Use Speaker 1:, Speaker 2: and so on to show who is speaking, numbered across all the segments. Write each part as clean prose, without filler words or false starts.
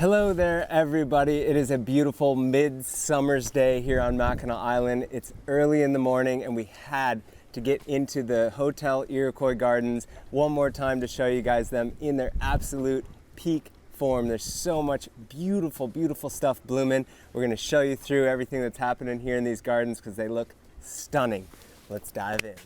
Speaker 1: Hello there everybody. It is a beautiful midsummer's day here on Mackinac Island. It's early in the morning and we had to get into the Hotel Iroquois Gardens one more time to show you guys them in their absolute peak form. There's so much beautiful, beautiful stuff blooming. We're gonna show you through everything that's happening here in these gardens because they look stunning. Let's dive in.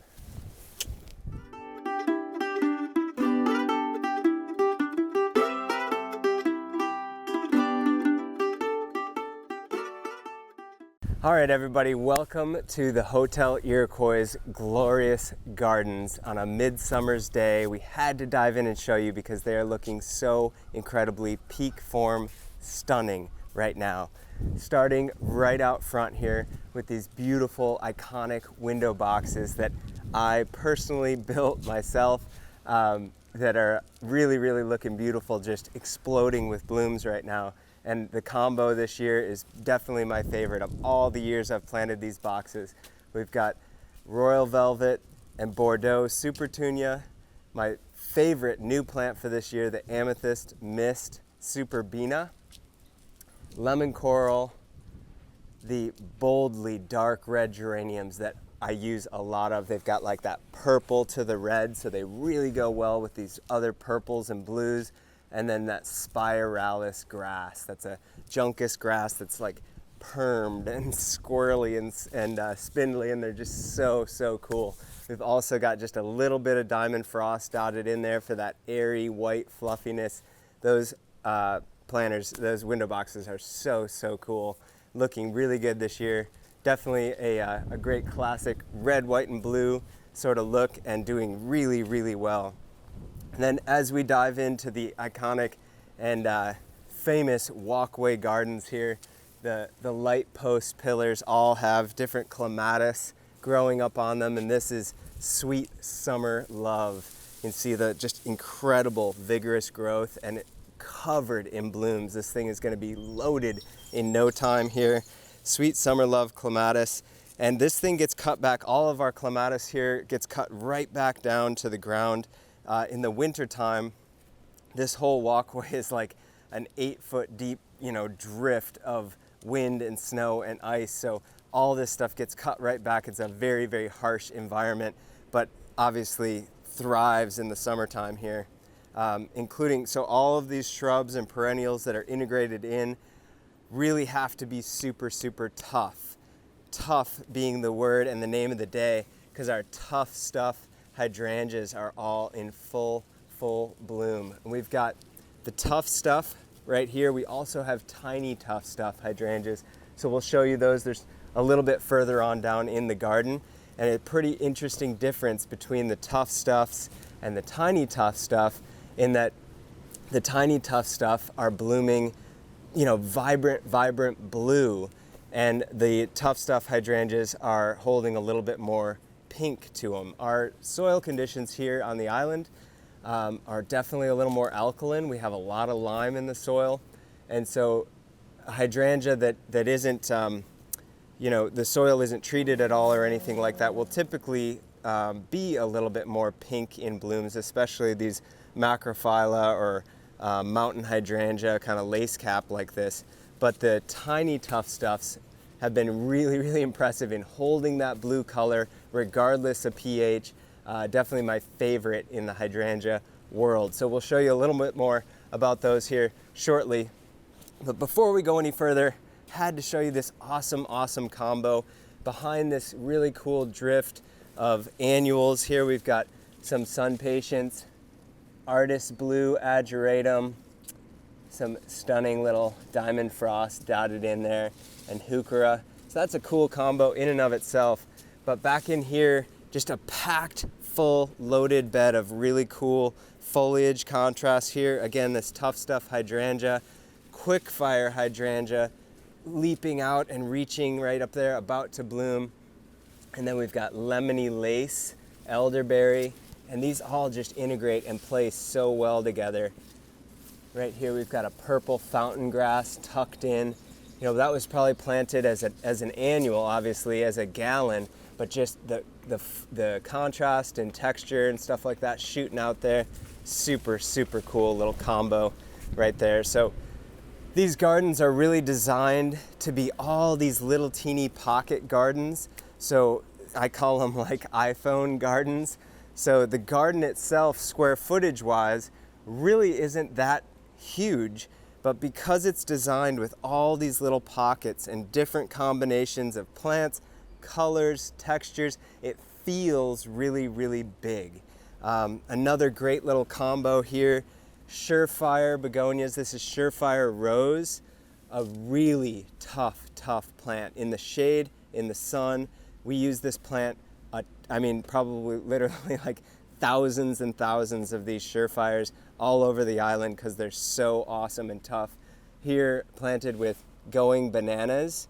Speaker 1: All right, everybody, welcome to the Hotel Iroquois' glorious gardens on a midsummer's day. We had to dive in and show you because they are looking so incredibly peak form stunning right now. Starting right out front here with these beautiful, iconic window boxes that I personally built myself that are really, really looking beautiful, just exploding with blooms right now. And the combo this year is definitely my favorite of all the years I've planted these boxes. We've got Royal Velvet and Bordeaux Supertunia. My favorite new plant for this year, the Amethyst Mist Superbena. Lemon Coral, the boldly dark red geraniums that I use a lot of. They've got like that purple to the red, so they really go well with these other purples and blues. And then that Spiralis grass. That's a Junkus grass that's like permed and squirrely and spindly, and they're just so cool. We've also got just a little bit of diamond frost dotted in there for that airy white fluffiness. Those planters, those window boxes are so cool. Looking really good this year. Definitely a great classic red, white, and blue sort of look and doing really well. And then as we dive into the iconic and famous walkway gardens here, the light post pillars all have different clematis growing up on them, and this is sweet summer love. You can see the just incredible vigorous growth and it covered in blooms. This thing is going to be loaded in no time here. Sweet summer love clematis. And this thing gets cut back. All of our clematis here gets cut right back down to the ground. In the winter time, this whole walkway is like an 8-foot deep, drift of wind and snow and ice. So all this stuff gets cut right back. It's a very harsh environment, but obviously thrives in the summertime here. So all of these shrubs and perennials that are integrated in really have to be super tough. Tuff being the word and the name of the day, because our tough stuff hydrangeas are all in full bloom. And we've got the tough stuff right here. We also have tiny tough stuff hydrangeas. So we'll show you those. There's a little bit further on down in the garden, and a pretty interesting difference between the tough stuffs and the tiny tough stuff in that the tiny tough stuff are blooming, vibrant blue, and the tough stuff hydrangeas are holding a little bit more pink to them. Our soil conditions here on the island are definitely a little more alkaline. We have a lot of lime in the soil, and so a hydrangea that isn't, the soil isn't treated at all or anything like that will typically be a little bit more pink in blooms, especially these macrophylla or mountain hydrangea, kind of lace cap like this. But the tiny tough stuffs have been really impressive in holding that blue color regardless of pH. Definitely my favorite in the hydrangea world. So we'll show you a little bit more about those here shortly. But before we go any further, had to show you this awesome combo. Behind this really cool drift of annuals here, we've got some sun patience, artist blue ageratum, some stunning little diamond frost dotted in there, and Heuchera. So that's a cool combo in and of itself. But back in here, just a packed, full, loaded bed of really cool foliage contrast here. Again, this tough stuff hydrangea, Quickfire Hydrangea, leaping out and reaching right up there, about to bloom. And then we've got Lemony lace, Elderberry, and these all just integrate and play so well together. Right here we've got a purple fountain grass tucked in. That was probably planted as an annual, obviously, as a gallon, but just the contrast and texture and stuff like that shooting out there, super cool little combo right there. So These gardens are really designed to be all these little teeny pocket gardens. So I call them like iPhone gardens. So the garden itself, square footage wise, really isn't that huge, but because it's designed with all these little pockets and different combinations of plants, colors, textures, it feels really, really big. Another great little combo here, Surefire begonias. This is Surefire Rose, a really tough plant. In the shade, in the sun, we use this plant, I mean, probably literally like thousands and thousands of these Surefires all over the island because they're so awesome and tough. Here, planted with Going Bananas.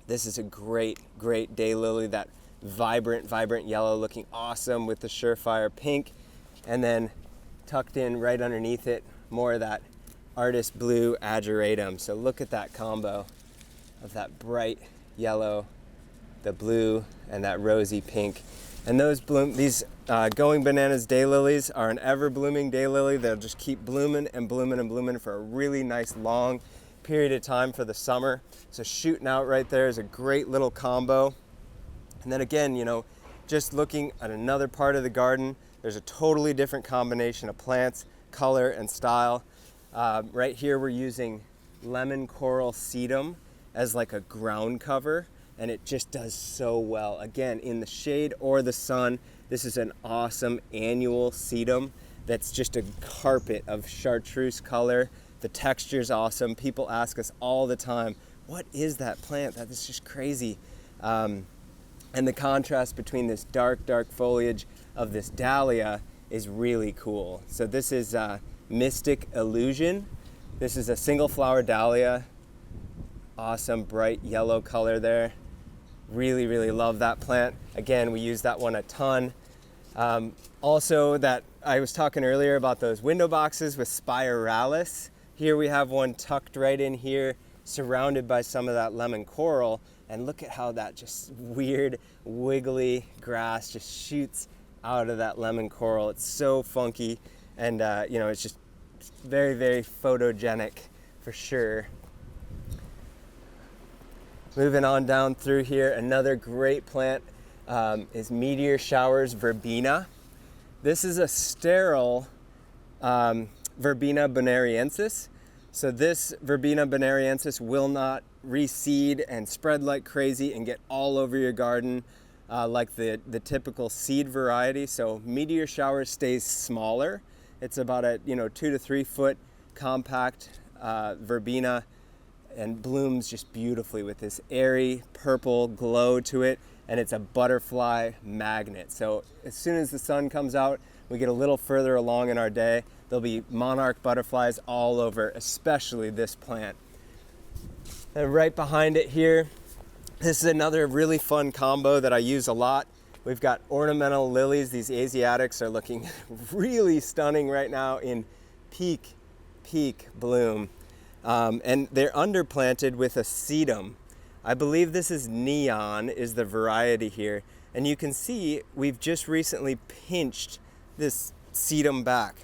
Speaker 1: This is a great daylily, that vibrant yellow, looking awesome with the Surefire pink. And then tucked in right underneath it, more of that artist blue Ageratum. So look at that combo of that bright yellow, the blue, and that rosy pink. And those these Going Bananas daylilies are an ever blooming daylily. They'll just keep blooming and blooming and blooming for a really nice long period of time for the summer. So shooting out right there is a great little combo. And then again, you know, just looking at another part of the garden, there's a totally different combination of plants, color, and style. Right here we're using lemon coral sedum as like a ground cover, and it just does so well. Again, in the shade or the sun, this is an awesome annual sedum that's just a carpet of chartreuse color. The texture's awesome. People ask us all the time, what is that plant? That is just crazy. And the contrast between this dark foliage of this Dahlia is really cool. So this is Mystic Illusion. This is a single flower Dahlia. Awesome bright yellow color there. Really love that plant. Again, we use that one a ton. Also, that I was talking earlier about those window boxes with Spiralis. Here we have one tucked right in here, surrounded by some of that lemon coral. And look at how that just weird, wiggly grass just shoots out of that lemon coral. It's so funky, and you know, it's just very photogenic for sure. Moving on down through here, another great plant is Meteor Showers Verbena. This is a sterile Verbena bonariensis. So this Verbena bonariensis will not reseed and spread like crazy and get all over your garden like the typical seed variety. So Meteor Shower stays smaller. It's about a 2 to 3 foot compact verbena, and blooms just beautifully with this airy purple glow to it, and it's a butterfly magnet. So as soon as the sun comes out, we get a little further along in our day, there'll be monarch butterflies all over, especially this plant. And right behind it here, this is another really fun combo that I use a lot. We've got ornamental lilies. These Asiatics are looking really stunning right now in peak bloom. And they're underplanted with a sedum. I believe this is Neon is the variety here. And you can see we've just recently pinched this sedum back.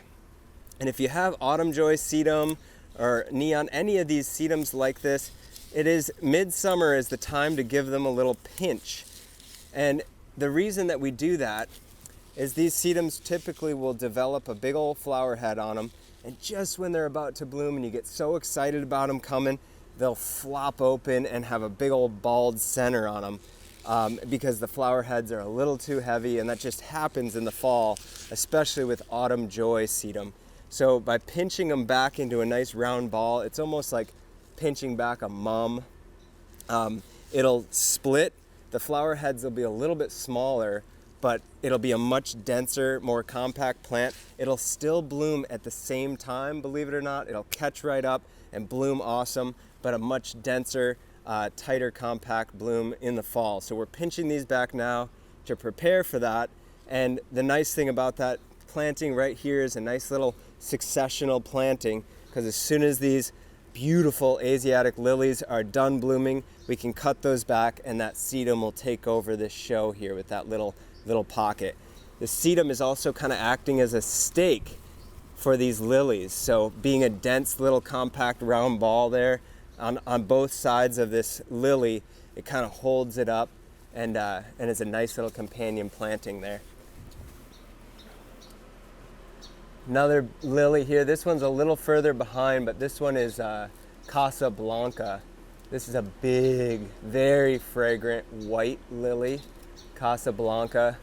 Speaker 1: And if you have Autumn Joy sedum or Neon, any of these sedums like this, it is midsummer is the time to give them a little pinch. And the reason that we do that is these sedums typically will develop a big old flower head on them, and just when they're about to bloom and you get so excited about them coming, they'll flop open and have a big old bald center on them because the flower heads are a little too heavy, and that just happens in the fall, especially with Autumn Joy sedum. So by pinching them back into a nice round ball, it's almost like pinching back a mum. It'll split. The flower heads will be a little bit smaller, but it'll be a much denser, more compact plant. It'll still bloom at the same time, believe it or not. It'll catch right up and bloom awesome, but a much denser, tighter, compact bloom in the fall. So we're pinching these back now to prepare for that. And the nice thing about that planting right here is a nice little successional planting, because as soon as these beautiful Asiatic lilies are done blooming, we can cut those back, and that sedum will take over this show here with that little pocket. The sedum is also kind of acting as a stake for these lilies. So being a dense little compact round ball there on both sides of this lily, it kind of holds it up and is a nice little companion planting there. Another lily here. This one's a little further behind, but this one is Casablanca. This is a big, very fragrant white lily, Casablanca.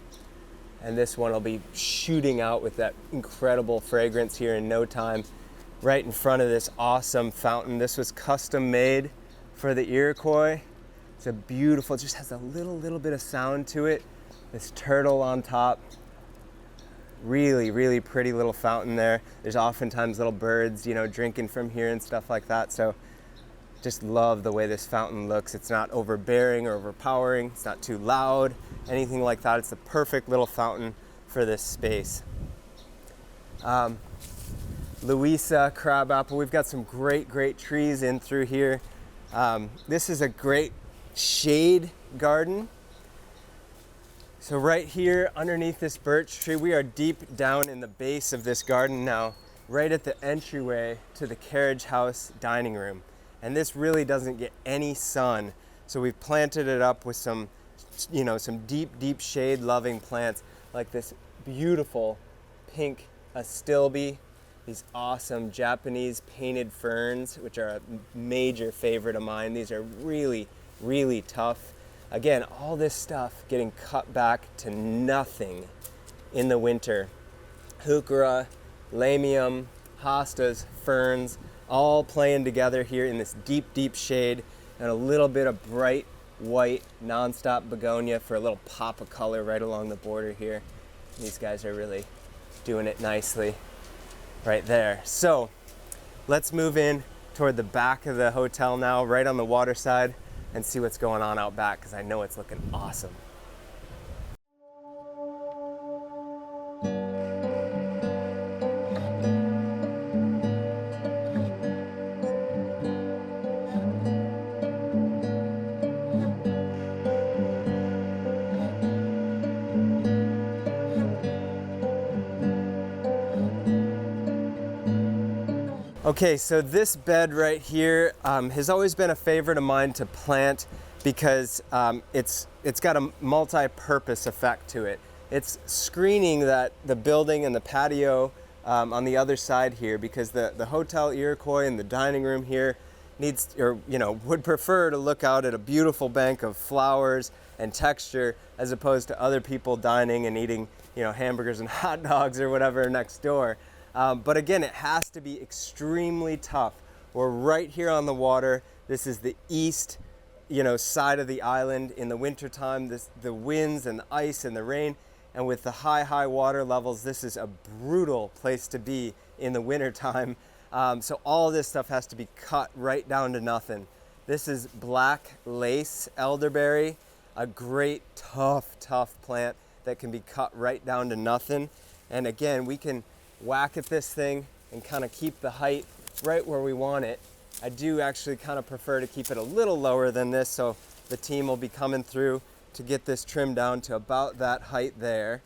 Speaker 1: And this one will be shooting out with that incredible fragrance here in no time, right in front of this awesome fountain. This was custom made for the Iroquois. It's a beautiful, it just has a little bit of sound to it. This turtle on top. Really, really pretty little fountain there. There's oftentimes little birds, you know, drinking from here and stuff like that. So just love the way this fountain looks. It's not overbearing or overpowering. It's not too loud, anything like that. It's the perfect little fountain for this space. Louisa crabapple. We've got some great trees in through here. This is a great shade garden. So right here underneath this birch tree, we are deep down in the base of this garden now, right at the entryway to the carriage house dining room. And this really doesn't get any sun. So we've planted it up with some, you know, some deep shade loving plants like this beautiful pink astilbe, these awesome Japanese painted ferns, which are a major favorite of mine. These are really tough. Again, all this stuff getting cut back to nothing in the winter. Heuchera, lamium, hostas, ferns, all playing together here in this deep shade, and a little bit of bright white nonstop begonia for a little pop of color right along the border here. These guys are really doing it nicely right there. So let's move in toward the back of the hotel now, right on the water side, and see what's going on out back, because I know it's looking awesome. Okay, so this bed right here has always been a favorite of mine to plant because it's got a multi-purpose effect to it. It's screening that the building and the patio on the other side here, because the Hotel Iroquois and the dining room here needs, or you know, would prefer to look out at a beautiful bank of flowers and texture as opposed to other people dining and eating, you know, hamburgers and hot dogs or whatever next door. But again, it has to be extremely tough. We're right here on the water. This is the east, you know, side of the island. In the wintertime, the winds and the ice and the rain, and with the high water levels, this is a brutal place to be in the wintertime. So all of this stuff has to be cut right down to nothing. This is black lace elderberry, a great tough plant that can be cut right down to nothing. And again, we can whack at this thing and kind of keep the height right where we want it. I do actually kind of prefer to keep it a little lower than this, so the team will be coming through to get this trimmed down to about that height there.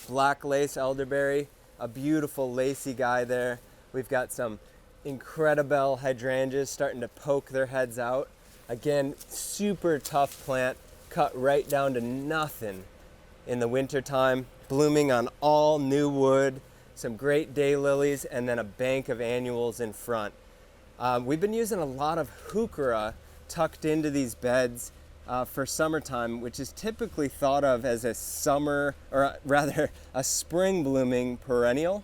Speaker 1: Black lace elderberry, a beautiful lacy guy there. We've got some incredible hydrangeas starting to poke their heads out. Again, super tough plant, cut right down to nothing in the wintertime, blooming on all new wood. Some great daylilies, and then a bank of annuals in front. We've been using a lot of Heuchera tucked into these beds for summertime, which is typically thought of as a summer, or rather a spring blooming perennial.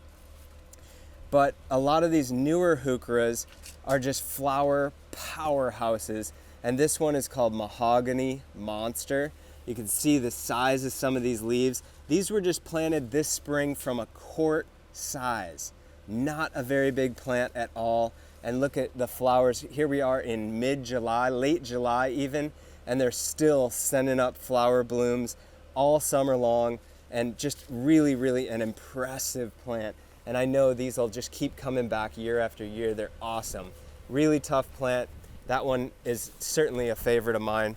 Speaker 1: But a lot of these newer Heucheras are just flower powerhouses, and this one is called Mahogany Monster. You can see the size of some of these leaves. These were just planted this spring from a quart size, not a very big plant at all. And look at the flowers. Here we are in mid-July, late July even, and they're still sending up flower blooms all summer long, and just really an impressive plant. And I know these will just keep coming back year after year. They're awesome. Really tough plant. That one is certainly a favorite of mine.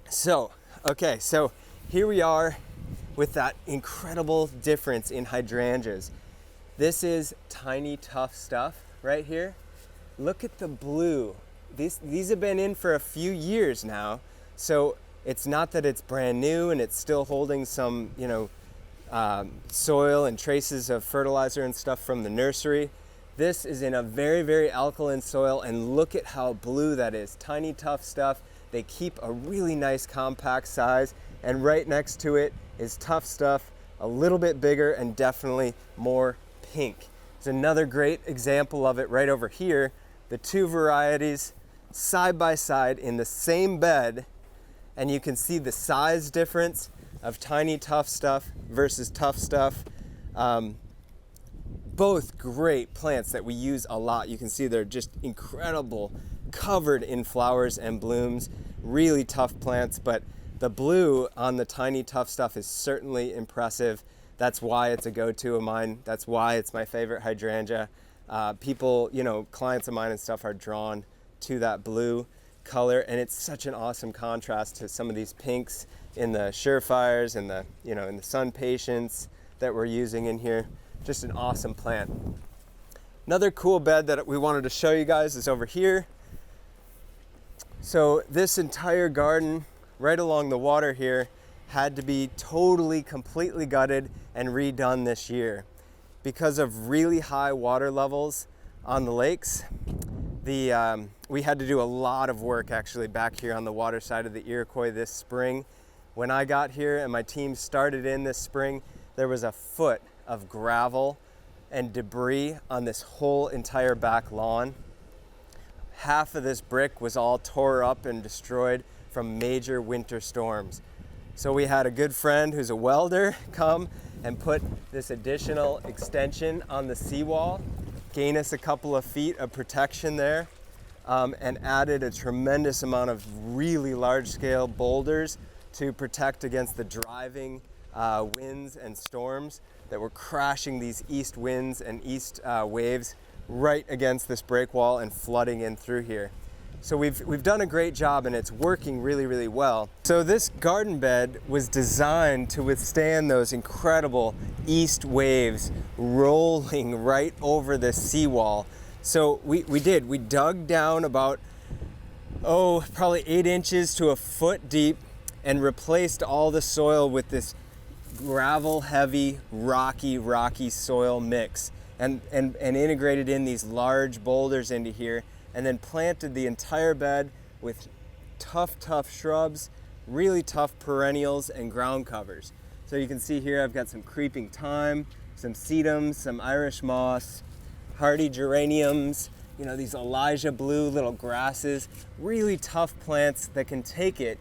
Speaker 1: So here we are with that incredible difference in hydrangeas. This is tiny Tuff stuff right here. Look at the blue. These have been in for a few years now, so it's not that it's brand new and it's still holding some, soil and traces of fertilizer and stuff from the nursery. This is in a very, very alkaline soil, and look at how blue that is. Tiny Tuff stuff. They keep a really nice compact size, and right next to it is Tuff stuff, a little bit bigger and definitely more pink. There's another great example of it right over here. The two varieties side by side in the same bed, and you can see the size difference of tiny Tuff stuff versus Tuff stuff. Both great plants that we use a lot. You can see they're just incredible, covered in flowers and blooms, really tough plants, but the blue on the tiny Tuff stuff is certainly impressive. That's why it's a go-to of mine. That's why it's my favorite hydrangea. People, clients of mine and stuff are drawn to that blue color, and it's such an awesome contrast to some of these pinks in the Surefires and the, in the Sun Patience that we're using in here. Just an awesome plant. Another cool bed that we wanted to show you guys is over here. So this entire garden right along the water here had to be totally, completely gutted and redone this year. Because of really high water levels on the lakes, we had to do a lot of work actually back here on the water side of the Iroquois this spring. When I got here and my team started in this spring, there was a foot of gravel and debris on this whole entire back lawn. Half of this brick was all tore up and destroyed from major winter storms. So we had a good friend who's a welder come and put this additional extension on the seawall, gain us a couple of feet of protection there, and added a tremendous amount of really large-scale boulders to protect against the driving winds and storms that were crashing these east winds and east waves right against this break wall and flooding in through here. So we've done a great job, and it's working really, really well. So this garden bed was designed to withstand those incredible east waves rolling right over the seawall. So we dug down about, probably 8 inches to a foot deep and replaced all the soil with this gravel heavy, rocky soil mix, and integrated in these large boulders into here, and then planted the entire bed with tough shrubs, really tough perennials and ground covers. So you can see here I've got some creeping thyme, some sedums, some Irish moss, hardy geraniums, these Elijah blue little grasses, really tough plants that can take it.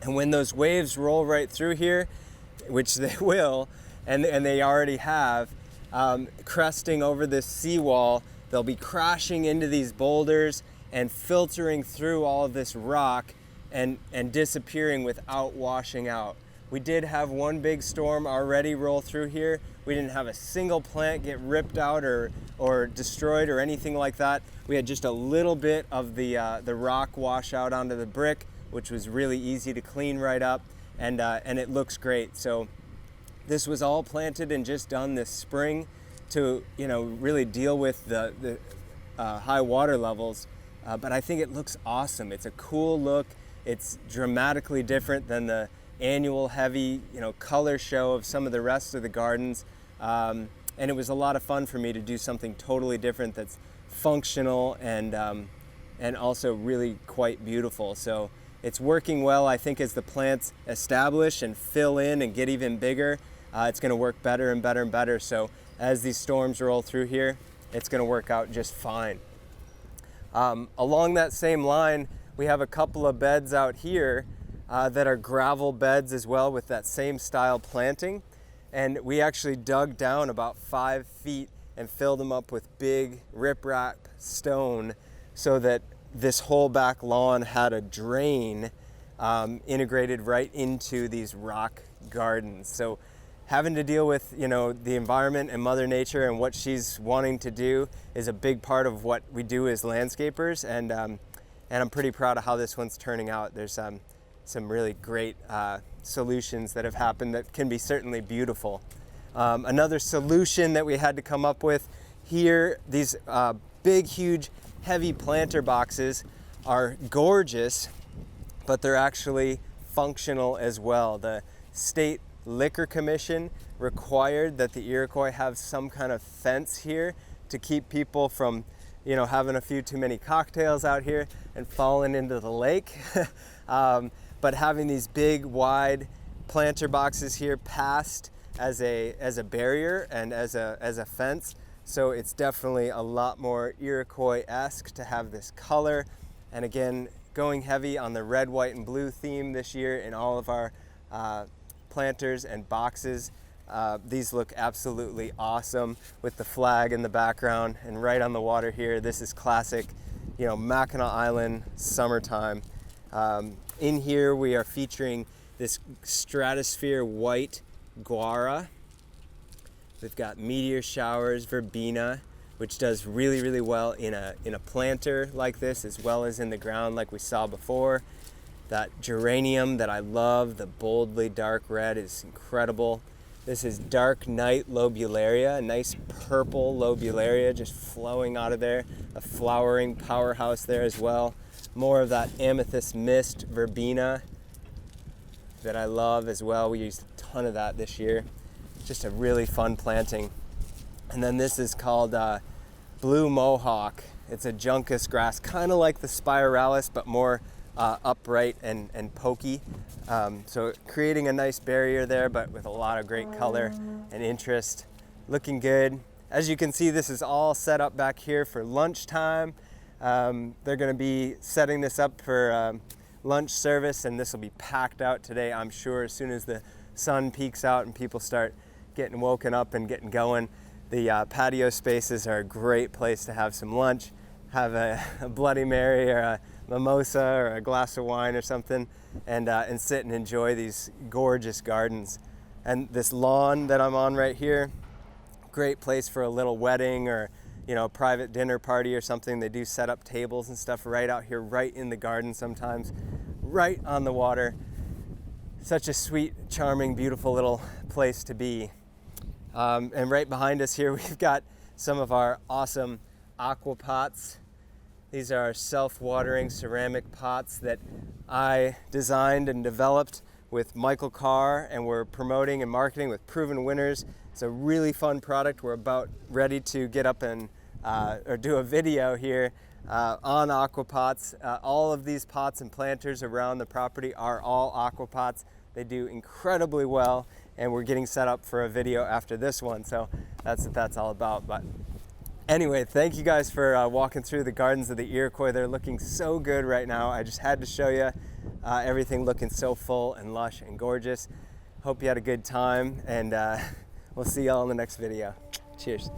Speaker 1: And when those waves roll right through here, which they will, and they already have, cresting over this seawall, they'll be crashing into these boulders and filtering through all of this rock and disappearing without washing out. We did have one big storm already roll through here. We didn't have a single plant get ripped out or destroyed or anything like that. We had just a little bit of the rock wash out onto the brick, which was really easy to clean right up, and it looks great. So this was all planted and just done this spring to really deal with the high water levels, but I think it looks awesome. It's a cool look. It's dramatically different than the annual heavy color show of some of the rest of the gardens, and it was a lot of fun for me to do something totally different that's functional and also really quite beautiful. So it's working well. I think as the plants establish and fill in and get even bigger, it's going to work better and better and better. So as these storms roll through here, it's going to work out just fine. Along that same line, we have a couple of beds out here that are gravel beds as well with that same style planting. And we actually dug down about 5 feet and filled them up with big riprap stone so that this whole back lawn had a drain integrated right into these rock gardens. So having to deal with the environment and Mother Nature and what she's wanting to do is a big part of what we do as landscapers, and I'm pretty proud of how this one's turning out. There's some really great solutions that have happened that can be certainly beautiful. Another solution that we had to come up with here, these big, huge, heavy planter boxes are gorgeous, but they're actually functional as well. The state liquor commission required that the Iroquois have some kind of fence here to keep people from, you know, having a few too many cocktails out here and falling into the lake. But having these big, wide planter boxes here passed as a barrier and as a fence, so it's definitely a lot more Iroquois-esque to have this color. And again, going heavy on the red, white, and blue theme this year in all of our planters and boxes. These look absolutely awesome with the flag in the background and right on the water here. This is classic, you know, Mackinac Island summertime. In here we are featuring this stratosphere white guara. We've got meteor showers, verbena, which does really, really well in a planter like this, as well as in the ground like we saw before. That geranium that I love, the boldly dark red, is incredible. This is dark night lobularia, a nice purple lobularia just flowing out of there. A flowering powerhouse there as well. More of that amethyst mist verbena that I love as well. We used a ton of that this year. Just a really fun planting. And then this is called blue mohawk. It's a junkus grass, kind of like the spiralis, but more upright and pokey. So creating a nice barrier there, but with a lot of great color and interest. Looking good. As you can see, this is all set up back here for lunchtime. They're going to be setting this up for lunch service, and this will be packed out today, I'm sure, as soon as the sun peaks out and people start getting woken up and getting going. The patio spaces are a great place to have some lunch, have a Bloody Mary or a mimosa or a glass of wine or something, and sit and enjoy these gorgeous gardens. And this lawn that I'm on right here, great place for a little wedding or, you know, a private dinner party or something. They do set up tables and stuff right out here, right in the garden sometimes, right on the water. Such a sweet, charming, beautiful little place to be. And right behind us here, we've got some of our awesome AquaPots. These are self-watering ceramic pots that I designed and developed with Michael Carr, and we're promoting and marketing with proven winners. It's a really fun product. We're about ready to get up and or do a video here on AquaPots. All of these pots and planters around the property are all AquaPots. They do incredibly well, and we're getting set up for a video after this one, so that's what that's all about. But anyway, thank you guys for walking through the gardens of the Iroquois. They're looking so good right now. I just had to show you everything looking so full and lush and gorgeous. Hope you had a good time, and we'll see y'all in the next video. Cheers.